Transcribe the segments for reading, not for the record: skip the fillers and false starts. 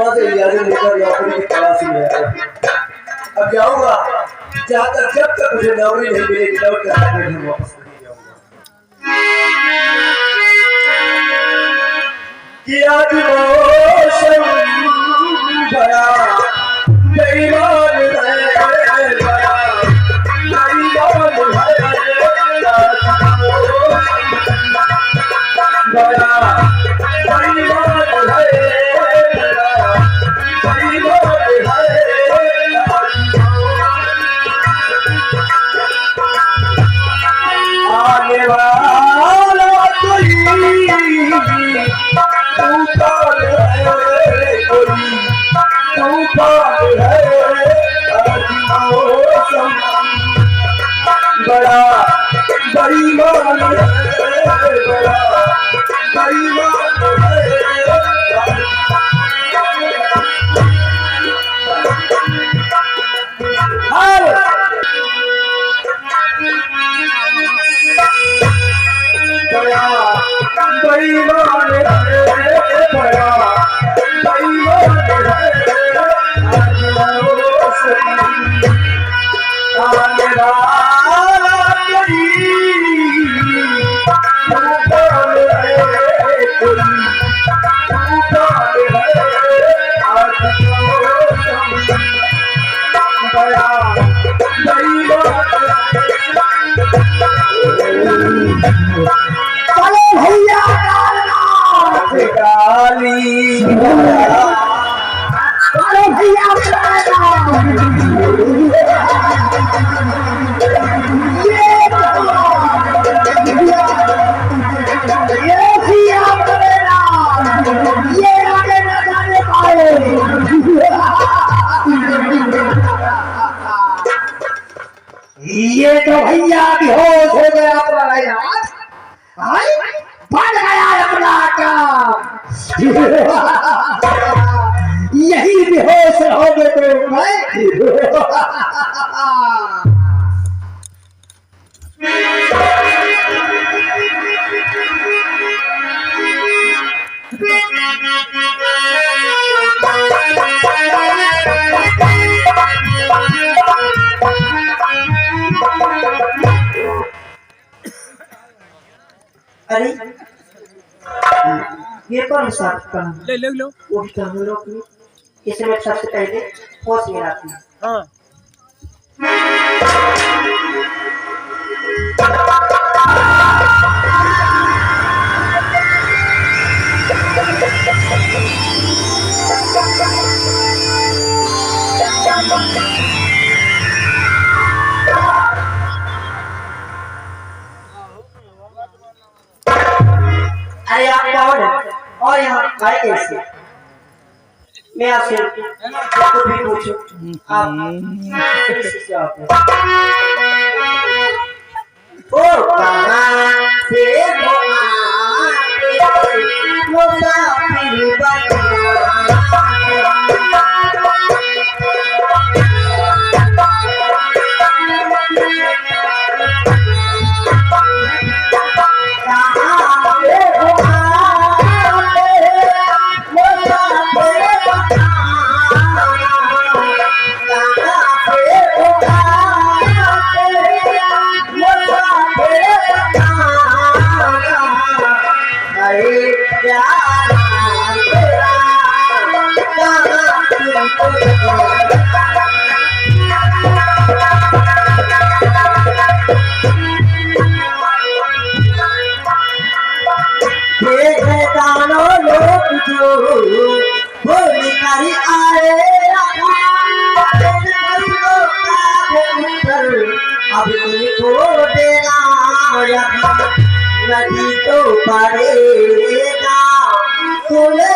वहां से इजाजत लेकर नौकरी की तलाश में आया। अब जाऊंगा जब तक मुझे नौकरी नहीं मिलेगी लौट कर घर वापस नहीं जाऊंगा। कि आज मौसम बड़ा बेईमान है, बड़ा आने वाला कोई तूफान है, कोई तूफान है, मौसम बड़ा बेईमान है, बड़ा बेईमान है। बेईमान है, बड़ा बेईमान है, आने वाला कोई तूफान है, कोई तूफान है, आज मौसम बड़ा बेईमान भैया काली भैया ये तो भैया बेहोश हो गया अपना बढ़ गया अपना काम। यही बेहोश हो गए तो मैं अरे ये कौन सा ले ले लो वो हम लोग इसमें सबसे पहले होश में आती है। हाँ अरे आप कौन है और यहाँ आए कैसे? मैं आपसे कुछ भी पूछूं आप किससे आते हैं? ओ कहाँ से हो आते मुसाफिर नदी तो पड़ेगा खुले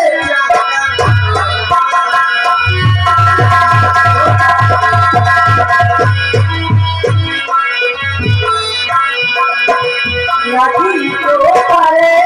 नदी तो पड़ेगा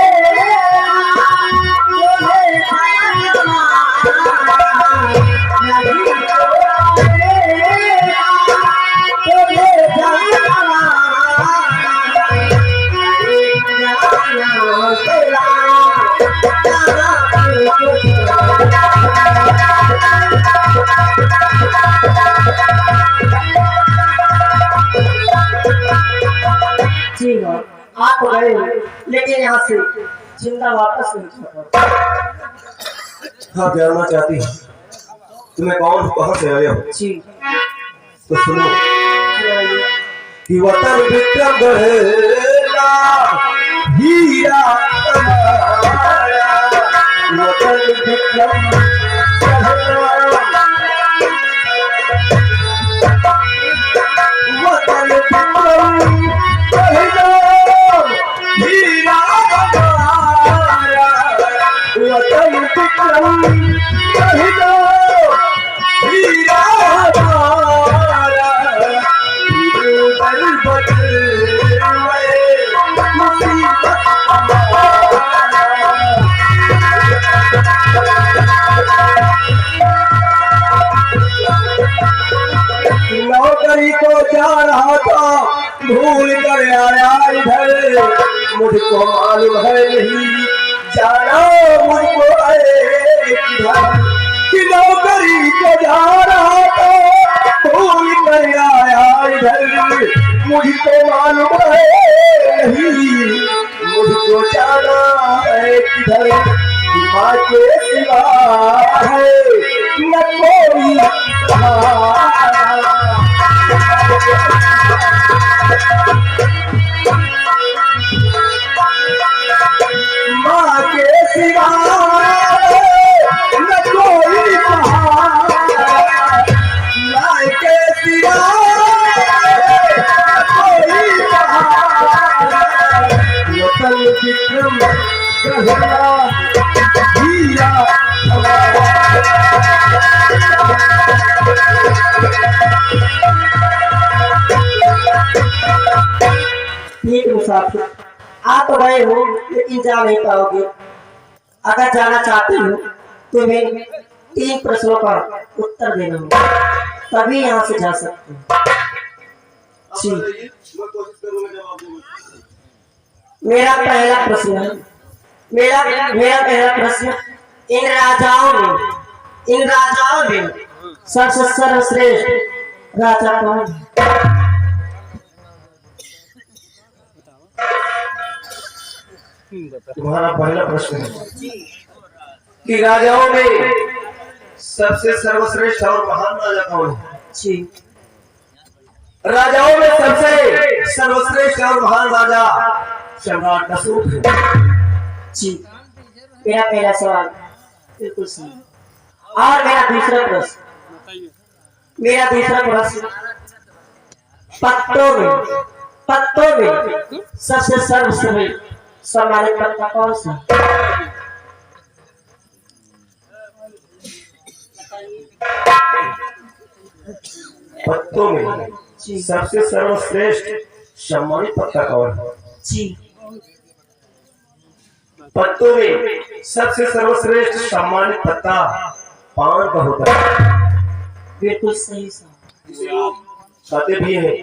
आप गए हो, लेकिन यहाँ से जिंदा वापस नहीं जा पाओगे। हाँ जानना चाहती हूँ तुम्हें कौन कहाँ से आया हो? जी तो सुनो कि वतन विक्रम गढ़ेला हीरा कमाया, वतन विक्रम गढ़ेला, वतन विक्रम गढ़ेला हीरा कमाया, वतन विक्रम गढ़ेला हीरा कमाया, नौकरी को जा रहा था भूल कर आया इधर, मुझको मालूम है नहीं जाना मुझको है किधर, कि नौकरी को जा रहा था भूल कर आया इधर, मुझको मालूम है नहीं मुझको जाना है किधर, माँ के सिवा है न कोई सहारा, माँ के सिवा न कोई सहारा, माँ के सिवा कोई सहारा, वतन विक्रम गढ़ेला हीरा ठीक मुसाफिर, आप तो गए हो लेकिन जा नहीं पाओगे। अगर जाना चाहते हो तो मैं 3 प्रश्नों का उत्तर देना होगा, तभी यहाँ से जा सकते हो। जी मैं कोशिश करूंगा जवाब देने की। मेरा पहला प्रश्न है, मेरा पहला प्रश्न, इन राजाओं में सबसे सर्वश्रेष्ठ राजा कौन है? तुम्हारा पहला प्रश्न है कि राजाओं में सबसे सर्वश्रेष्ठ और महान राजा कौन है? जी राजाओं में सबसे सर्वश्रेष्ठ और महान राजा सम्राट अशोक है। जी मेरा पहला सवाल बिल्कुल सही। और मेरा दूसरा प्रश्न, पत्तों में सबसे सर्वश्रेष्ठ सम्मानित पत्ता कौन सा? पत्तों में सबसे सर्वश्रेष्ठ सम्मानित पत्ता कौन है? जी पत्तों में सबसे सर्वश्रेष्ठ सम्मानित पत्ता पान का होता है। बिल्कुल सही सर। इसे लोग खाते भी हैं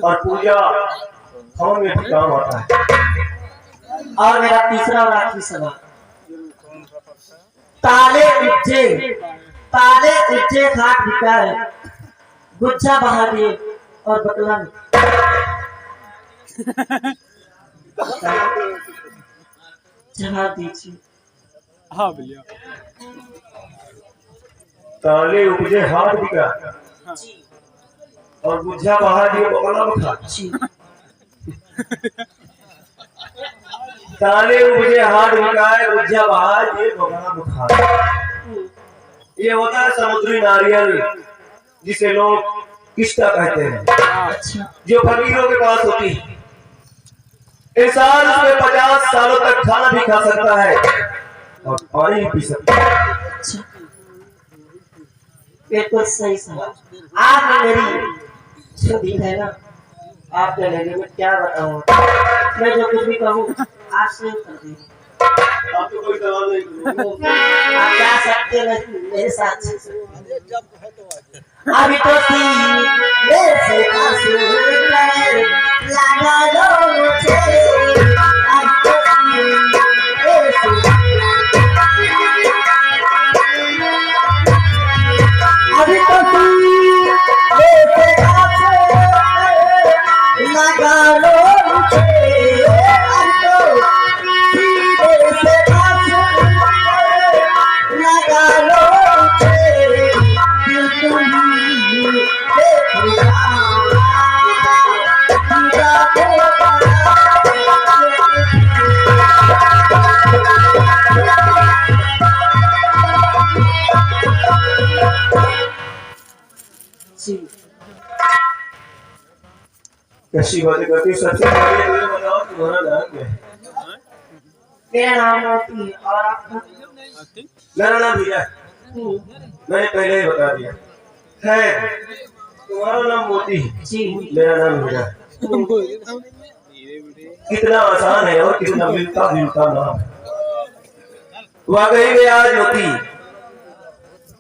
और पूजा हवन में भी काम आता है। और मेरा तीसरा और आखिरी सवाल, ताले उज्जे घाट बिका है, गुच्छा बहा दिए और बकला में। जवाब दीजिए। हाँ भैया। ताले उपजे हाथ बिका और गुच्छा बहा दिए बकला में खा। ताले उपजे हाथ बिकाए गुच्छा बहा दिए बकला में खा। ये होता है समुद्री नारियल, जिसे लोग किस्ता कहते हैं, जो फकीरों के पास होती है। इंसान उसमें 50 सालों तक खाना भी खा सकता है और पानी भी पी सकता है। बिल्कुल सही सवाल। आपने मेरी सुनी है ना, आपके लगे मैं क्या बताऊं, मैं जो कुछ भी कहूँ आपसे कर दीजिए। आपको कोई सवाल नहीं, आप जा सकते हैं मेरे साथ। अभी तो सीने से आंसू लगा लो मुझे, अभी तो सीने से, अभी तो सीने से आंसू लगा लो मुझे। ऐसी बातें करती हूँ। सबसे पहले मुझे बताओ तुम्हारा नाम क्या है? मेरा नाम मोती है और आपका? मेरा नाम हीरा है। मैंने पहले ही बता दिया है। तुम्हारा नाम मोती है, जी। मेरा नाम हीरा है। कितना आसान है और कितना मिलता जुलता नाम है। वाकई में आज मोती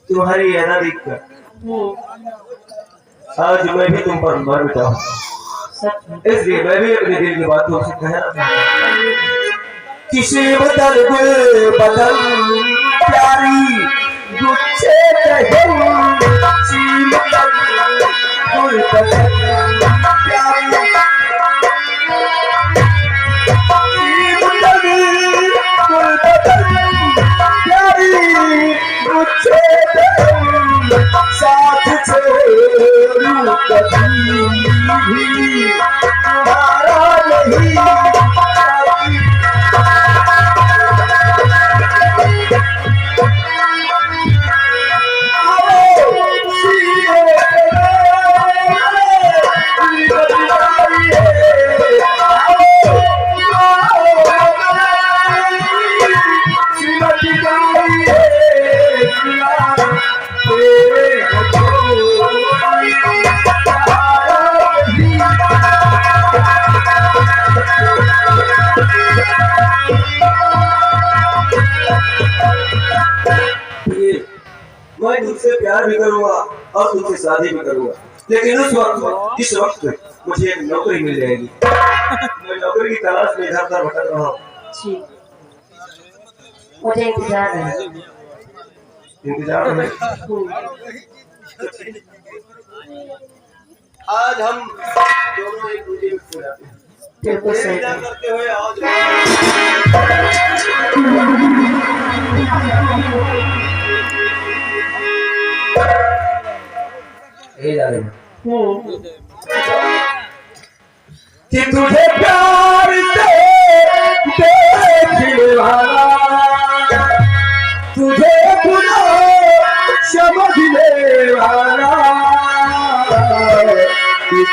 तुम्हारी याद देखकर आज मैं भी तुम पर मर मिटा हूँ। इसलिए मैं भी अपने दिल की बात तुमसे कहना चाहता हूँ। किसी बदल गुल बदल प्यारी गुच्छे कहूँ, किसी बदल गुल बदल प्यारी, किसी बदल गुल बदल प्यारी गुच्छे कहूँ, साथ छोड़ूं कभी भी तुम्हारा नहीं। मैं तुमसे प्यार भी करूंगा और तुमसे शादी भी करूंगा, लेकिन उस वक्त जिस वक्त मुझे एक नौकरी मिल जाएगी। मैं नौकरी की तलाश में इधर उधर भटक रहा हूँ। मुझे इंतजार है। इंतजार में आज हम दोनों एक दूसरे में खो जाते हैं। बिल्कुल सही करते हुए आज कि तुझे प्यार से देखने वाला, तुझे बुरा समझने वाला एक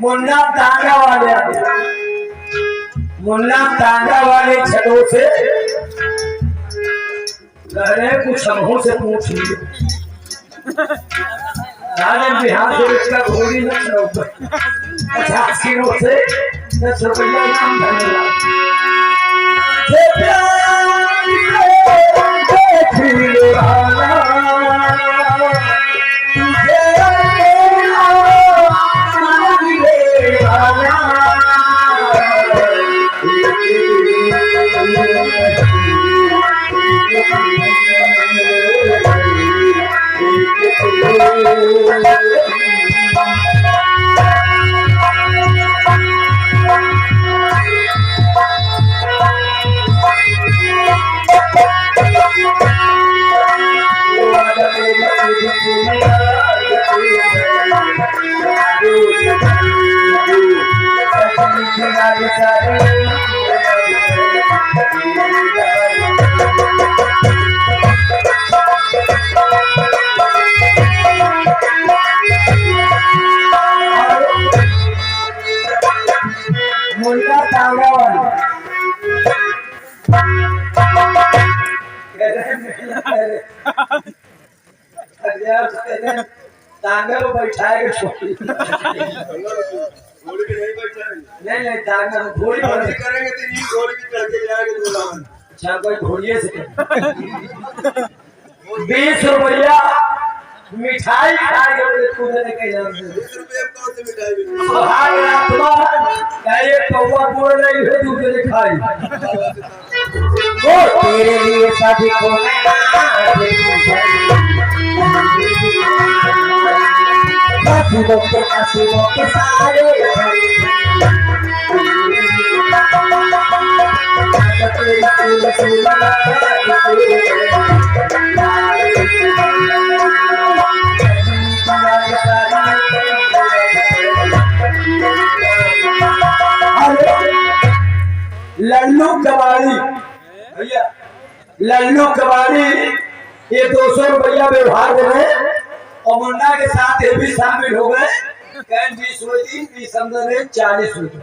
मुन्ना तांगा वाले छतों से कुछ हमों से पूछ लिए। बिहार से इसका घोड़ी न 50 किलो से 10 रुपया नाम धन्यवाद। तांगा को बैठाएगा छोटी घोड़ी नहीं बैठाएंगे। नहीं तांगा घोड़ी करेंगे तो ये घोड़ी की चढ़ के जाएंगे दूल्हा। अच्छा कोई घोड़िए से 20 रुपया मिठाई खाएगा तूने कहीं नाम से 20 रुपए में कौन सी मिठाई मिली? भाई आत्मा क्या ये कौवा बोल रही है दूसरे खाई ओ तेरे लिए शादी को हसीनों के हसीनों के सारे लल्लू कबाड़ी भैया लल्लू कबाड़ी ये 200 रुपया व्यवहार दे रहे और मुन्ना के साथ ये भी शामिल हो गए 20 हुई 40 रुपये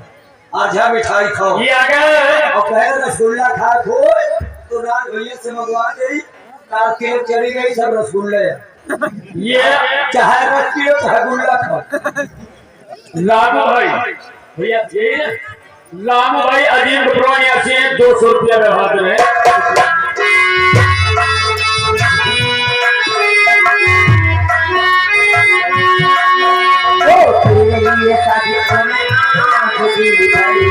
आधा मिठाई खाओ ये आ गए और कहे रसगुल्ला खा खो तो रात भैया से मंगवा गई काल केक चली गई सब रसगुल्ले ये चाहे रस पियो चाहे गुल्ला खाओ लालू भाई भैया ये लालू भाई अजीम कपड़वानी से 200 रुपया व्यवहार दे रहे ओ तेरे लिए शादी को तेरी बात सजाए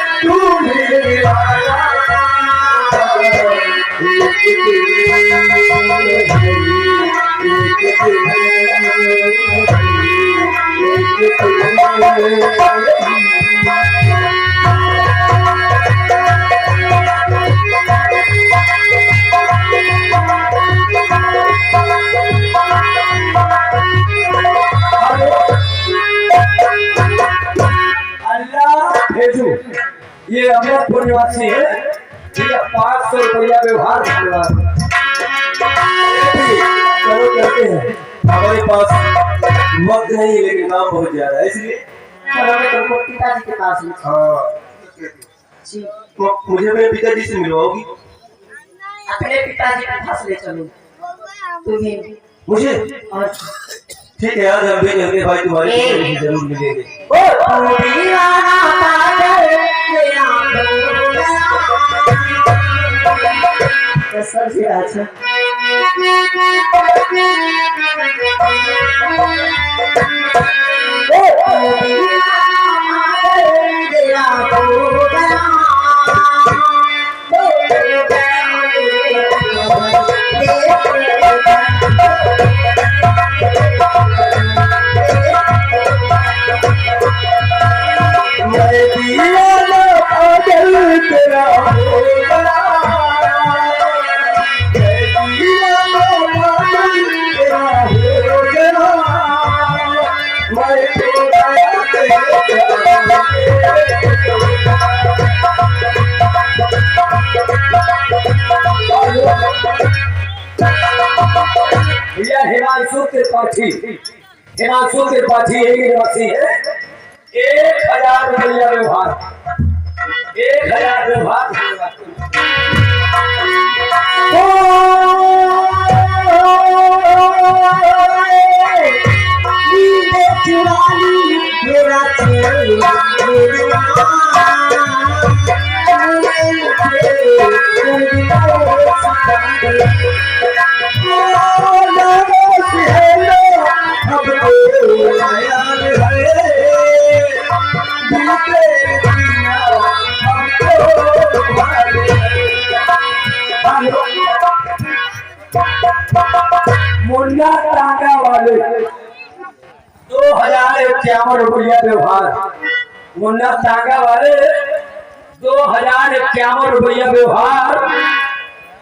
तू मेरे भेजू ये अमरपुर निवासी है ये 500 रुपया व्यवहार चलो कहते हैं हमारे पास वक्त नहीं लेकिन काम बहुत ज्यादा है इसलिए तुमको पिताजी के पास में हाँ जी तो मुझे मेरे पिताजी से मिलवाओगी अपने पिताजी के पास ले चलो तुम्हें मुझे और ठीक है आज हम भी चलते हैं भाई तुम्हारे पिताजी से जरूर मिलेंगे ओ तू दीवाना पागल तेरा तो सबसे अच्छा ओ तू दीवाना तेरा भैया हिमांशु त्रिपाठी एक निवासी है 1000 रुपया व्यवहार 1000 व्यवहार मुन्ना टांगा वाले 2051 रुपया व्यवहार मुन्ना टांगा वाले 2051 रुपया व्यवहार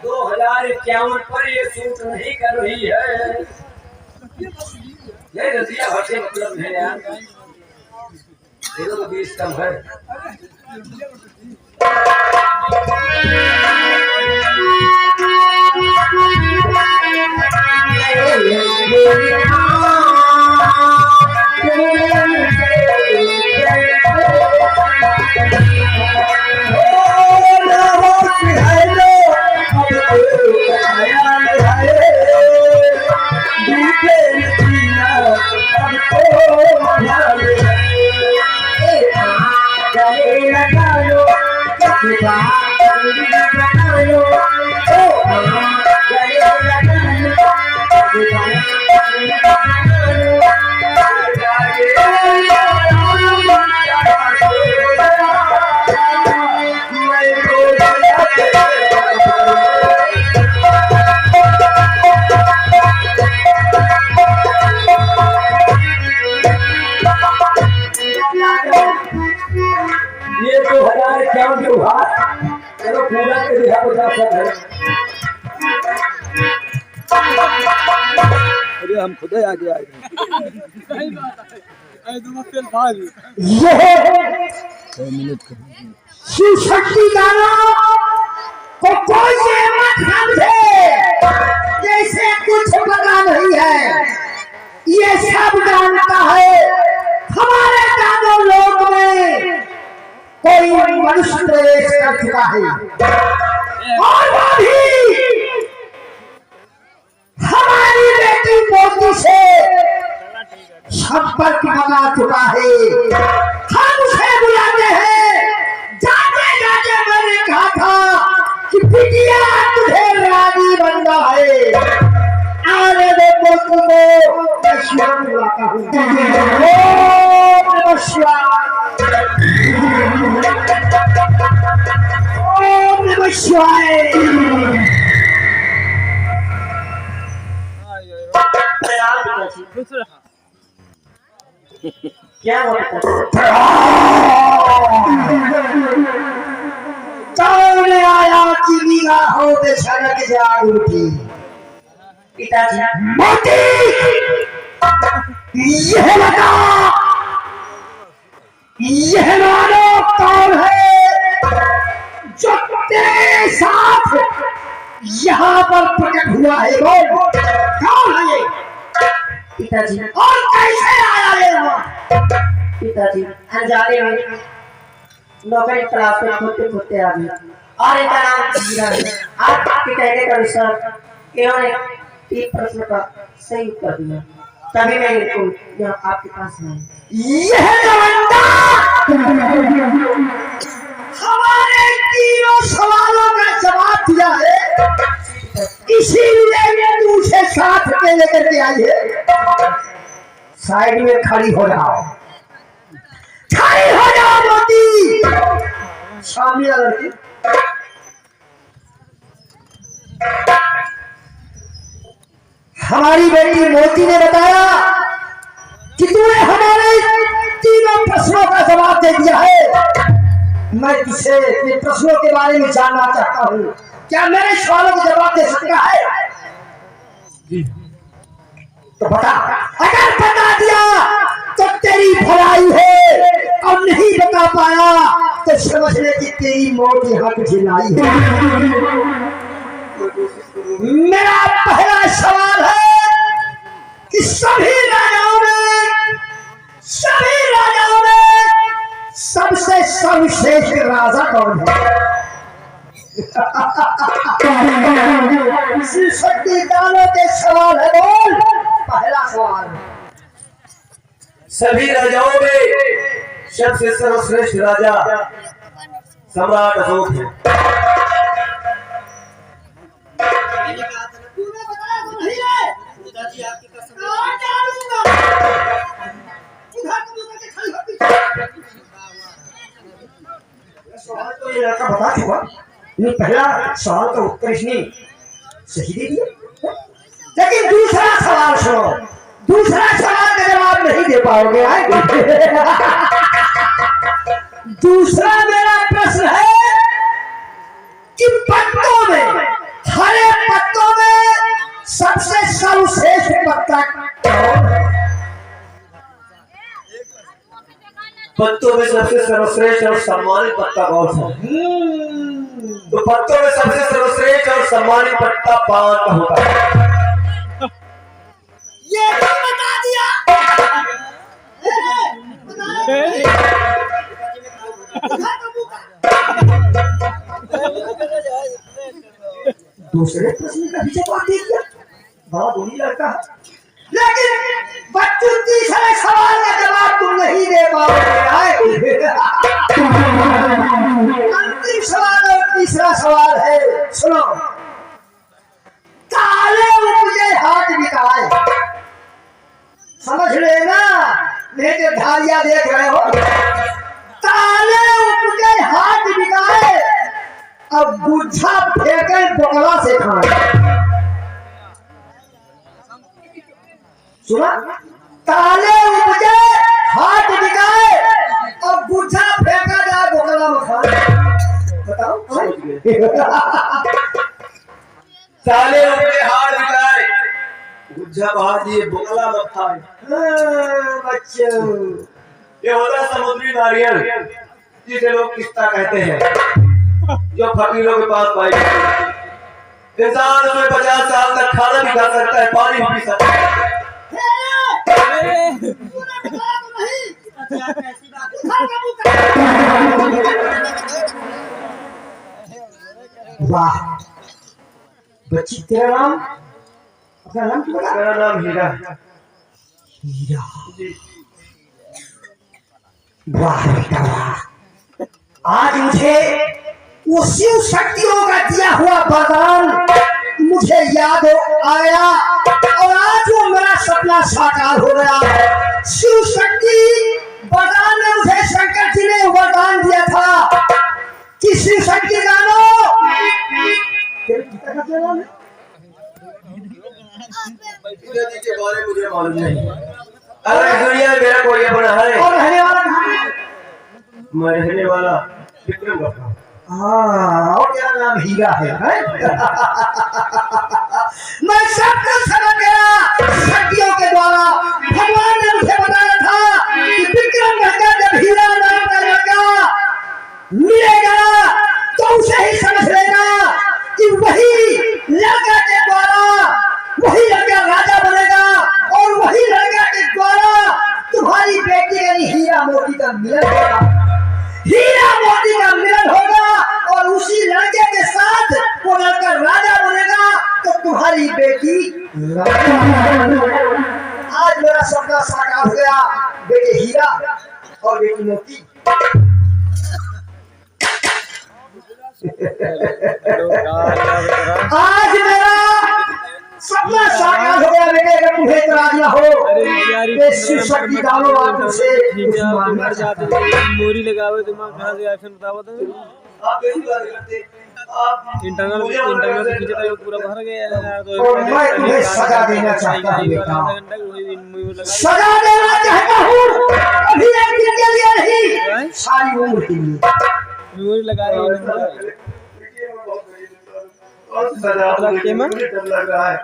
2051 पर ये सूट नहीं कर रही है ये रजिया भट्टे मतलब है यार ये तो 20 कम है Oh, पूरा के दिखा बता सब है। अरे हम खुद ही आगे आए शिव शक्ति गाना को कोई ये मत समझे जैसे कुछ पता नहीं है। ये सब जानता है हमारे दानव लोक में कोई मनुष्य प्रवेश कर चुका है और वो भी हमारी बेटी मोती से संपर्क बना चुका है। हम उसे बुलाते हैं। जाते जाते मैंने कहा था कि बिटिया तुझे रानी बनना है। आने दे मोती को मैं शिव बुलाता हूँ। ओम नमः शिवाय, ओम नमः शिवाय। क्या सामने आया कि निगाहों पे सड़क जाग उठी। पिताजी मोती यह बता, यह मानो कौन है जो तेरे साथ यहाँ पर प्रकट हुआ है? बोल कौन है ये? पिताजी और कैसे आया ये वहाँ? पिताजी अनजाने में नौकरी तलाश में खोते खोते आ गए और इनका नाम हीरा है। आपके कहने के अनुसार इन्होंने 3 प्रश्न का सही उत्तर दिया, तभी मैं इनको यहाँ आपके पास आया। यह लवंडा हमारे 3 सवालों का जवाब दिया है, इसीलिए तू उसे साथ में लेकर के आई है। साइड में खड़ी हो जाओ, खड़ी हो जाओ मोती। सामने लड़की हमारी बेटी मोती ने बताया कि तूने हमारे 3 प्रश्नों का जवाब दे दिया है। मैं तुझसे इन प्रश्नों के बारे में जानना चाहता हूँ, क्या मेरे सवालों का जवाब दे सकता है? जी। तो बता, अगर बता दिया तो तेरी भलाई है, और नहीं बता पाया तो समझ ले कि तेरी मौत यहाँ तुझे लाई है। मेरा पहला सवाल है कि सभी राजाओं में सबसे सर्वश्रेष्ठ राजा कौन है? शक्ति दानों के सवाल है। बोल पहला सवाल। सभी राजाओं में सबसे सर्वश्रेष्ठ राजा सम्राट अशोक है। सवाल तो ये लड़का बता चुका, ये पहला सवाल का उत्तर इसने सही दे दिया, लेकिन दूसरा सवाल सुनो। दूसरा सवाल का जवाब नहीं दे पाओगे। दूसरा मेरा प्रश्न है कि पत्तों में, हरे पत्तों में सबसे सर्वश्रेष्ठ पत्ता कौन है? पत्तों में सबसे सर्वश्रेष्ठ और सम्मानित पत्ता कौन सा? तो पत्तों में सबसे सर्वश्रेष्ठ और सम्मानित पत्ता पान का होता है। ये भी बता दिया। दूसरे प्रश्न का भी जवाब दे दिया, बड़ा बोली लड़का है। लेकिन बच्चों तीसरे सवाल का जवाब तुम नहीं दे पाओगे। अंतिम सवाल और तीसरा सवाल है, सुनो। काले उपजे हाथ बिकाए, समझ लेना, नहीं तो ढालिया देख रहे हो। काले उपजे हाथ बिकाए, अब गुच्छा फेंके बोकला से खाए। सुना? काले उपजे हाथ बिकाए, अब गुच्छा फेंका जाए बोकला में खाए। बताओ। साले उनके हार बिकाए गुज्जा बाज ये बोला मत खाए। बच्चों ये होता है समुद्री नारियल जिसे लोग किस्ता कहते हैं, जो फकीरों के पास पाई जाती है। इंसान उसमें 50 साल तक खाना भी खा सकता है, पानी भी पी सकता है। वाह बच्ची, तेरा नाम, अपना नाम क्या बता? मेरा नाम हीरा है। हीरा। वाह बेटा वाह, आज मुझे वो शिव शक्तियों का दिया हुआ वरदान मुझे याद आया और आज वो मेरा सपना साकार हो गया। शिव शक्ति वरदान में मुझे शंकर जी ने वरदान दिया था कि शिव शक्ति जानो। तेरे पिता का क्या नाम है? पिताजी के बारे में मुझे मालूम नहीं। अरे दुनिया में मेरा कोई अपना है। और रहने वाला कहाँ है? मैं रहने वाला विक्रम का। हाँ, और तेरा नाम हीरा है? मैं सब कुछ समझ गया। शक्तियों के द्वारा भगवान ने मुझे बताया था कि विक्रम का जब हीरा नाम का लड़का मिलेगा तो उसे ही समझ लेना कि वही लड़का के द्वारा वही लड़का राजा बनेगा और वही लड़का के द्वारा तुम्हारी बेटी यानी हीरा मोती का मिलन होगा। हीरा मोती का मिलन होगा और उसी लड़के के साथ वो लड़का राजा बनेगा तो तुम्हारी बेटी आज मेरा सपना साकार हो गया। बेटे हीरा और बेटी मोती। आज मेरा सपना साकार हो गया बेटे। अगर तुम्हें इतराज ना हो शिव शक्ति डालो आप से मोरी लगावे दिमाग कहाँ से आया फिर बताओ तो। आप कैसी बात करते? आप इंटरनल खींचता है पूरा भर गया यार। तो और मैं तुम्हें सजा देना चाहता हूँ बेटा, आधा घंटा सजा देना चाहता हूँ। अभी एक दिन के लिए नहीं, सारी उम्र के लिए। मोरी लगा रही है डर लग रहा है।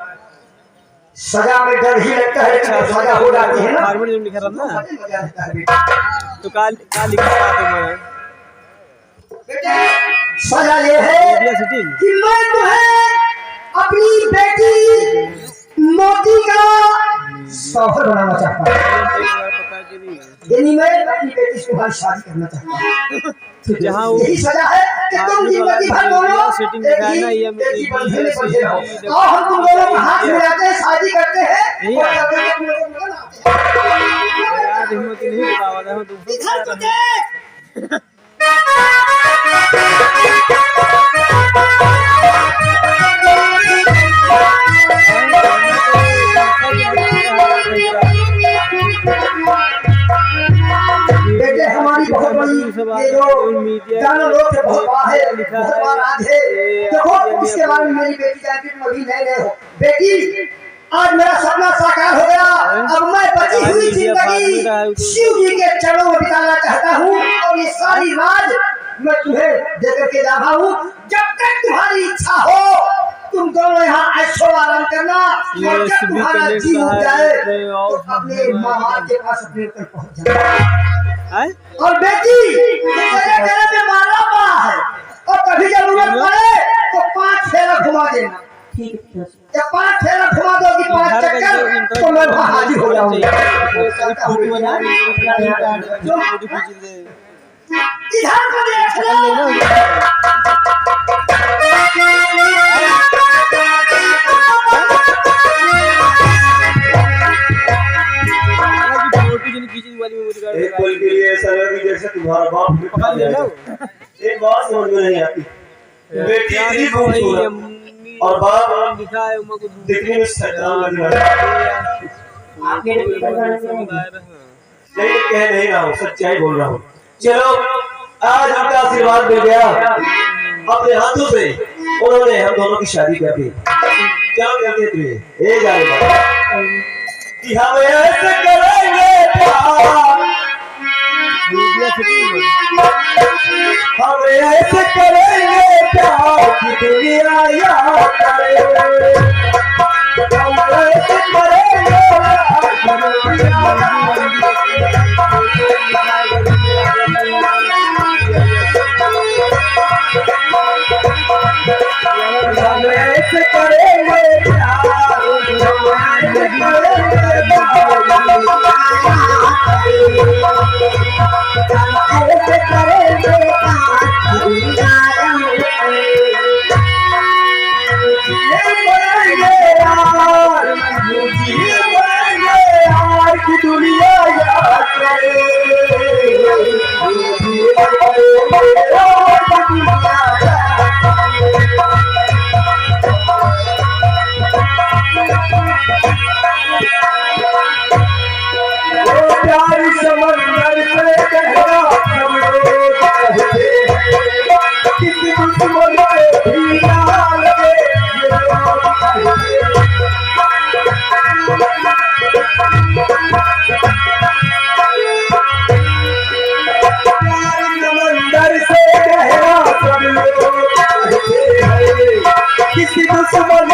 सजा में डर ही लगता है, सजा हो जाती है ना। हारमोनियम लिखा रहा ना मजा आता है बेटा। तो काल लिखा था सजा ये है कि मैं तुम्हें अपनी बेटी मोती का शौहर बनाना चाहता हूँ। यानी मैं अपनी बेटी से तुम्हारी शादी करना चाहता हूँ। जहाँ यही सजा है कि तुम जिंदगी भर दोनों सेटिंग एक दिखाया ना ही ये बंधे में बंधे रहो। और हम तुम दोनों को हाथ मिलाते हैं, शादी करते हैं और कभी कभी मिलन आते हैं। यार हिम्मत नहीं बतावा था तू इधर तो देख। बेटे हमारी बहुत बड़ी ये जो गाना लोग से बहुत बार है, बहुत बार आज है। देखो इसके बारे में मेरी बेटी जानती तुम अभी नए हो। बेटी आज मेरा सपना साकार हो गया। अब मैं बची हुई जिंदगी शिव जी के चरणों में बिताना चाहता हूँ और ये सारी राज मैं तुम्हें देकर के जा रहा हूँ। जब तक तुम्हारी इच्छा हो तुम दोनों यहाँ ऐशो आराम करना और जब तुम्हारा जी उठ जाए तो अपने माँ बाप के पास अपने ऊपर पहुँच जाना। और बेटी तेरे गले में माला पड़ा है और कभी जरूरत पड़े तो 5 फेरा घुमा देना। ठीक है, जब 5 फेरा घुमा दोगी 5 चक्कर तो मैं वहाँ हाजिर हो जाऊंगी। इधर को देख लो। एक पल के लिए ऐसा लगा कि जैसे तुम्हारा बाप पकड़ ले लो। एक बात समझ में नहीं आती। बेटी इतनी खूबसूरत और बाप दिखा है उनको दिखने में शैतान लग रहा है। नहीं कह नहीं रहा हूँ, सच्चाई बोल रहा हूँ। चलो आज उनका आशीर्वाद मिल गया, अपने हाथों से उन्होंने हम दोनों की शादी कर दी। चलो कहते थे ये जाएगा कि हम ऐसे करेंगे प्यार हम ऐसे करेंगे प्यार की दुनिया याद करे हम ऐसे करेंगे प्यार की दुनिया हम ऐसे करेंगे प्यार हम ऐसे करेंगे दुनिया याद करे प्यार समंदर से कहना सब लोग कहते हैं किसी दुश्मन पे भी ना लगे ये लोग कहते हैं समंदर से कहना सब लोग कहते हैं किसी दुश्मन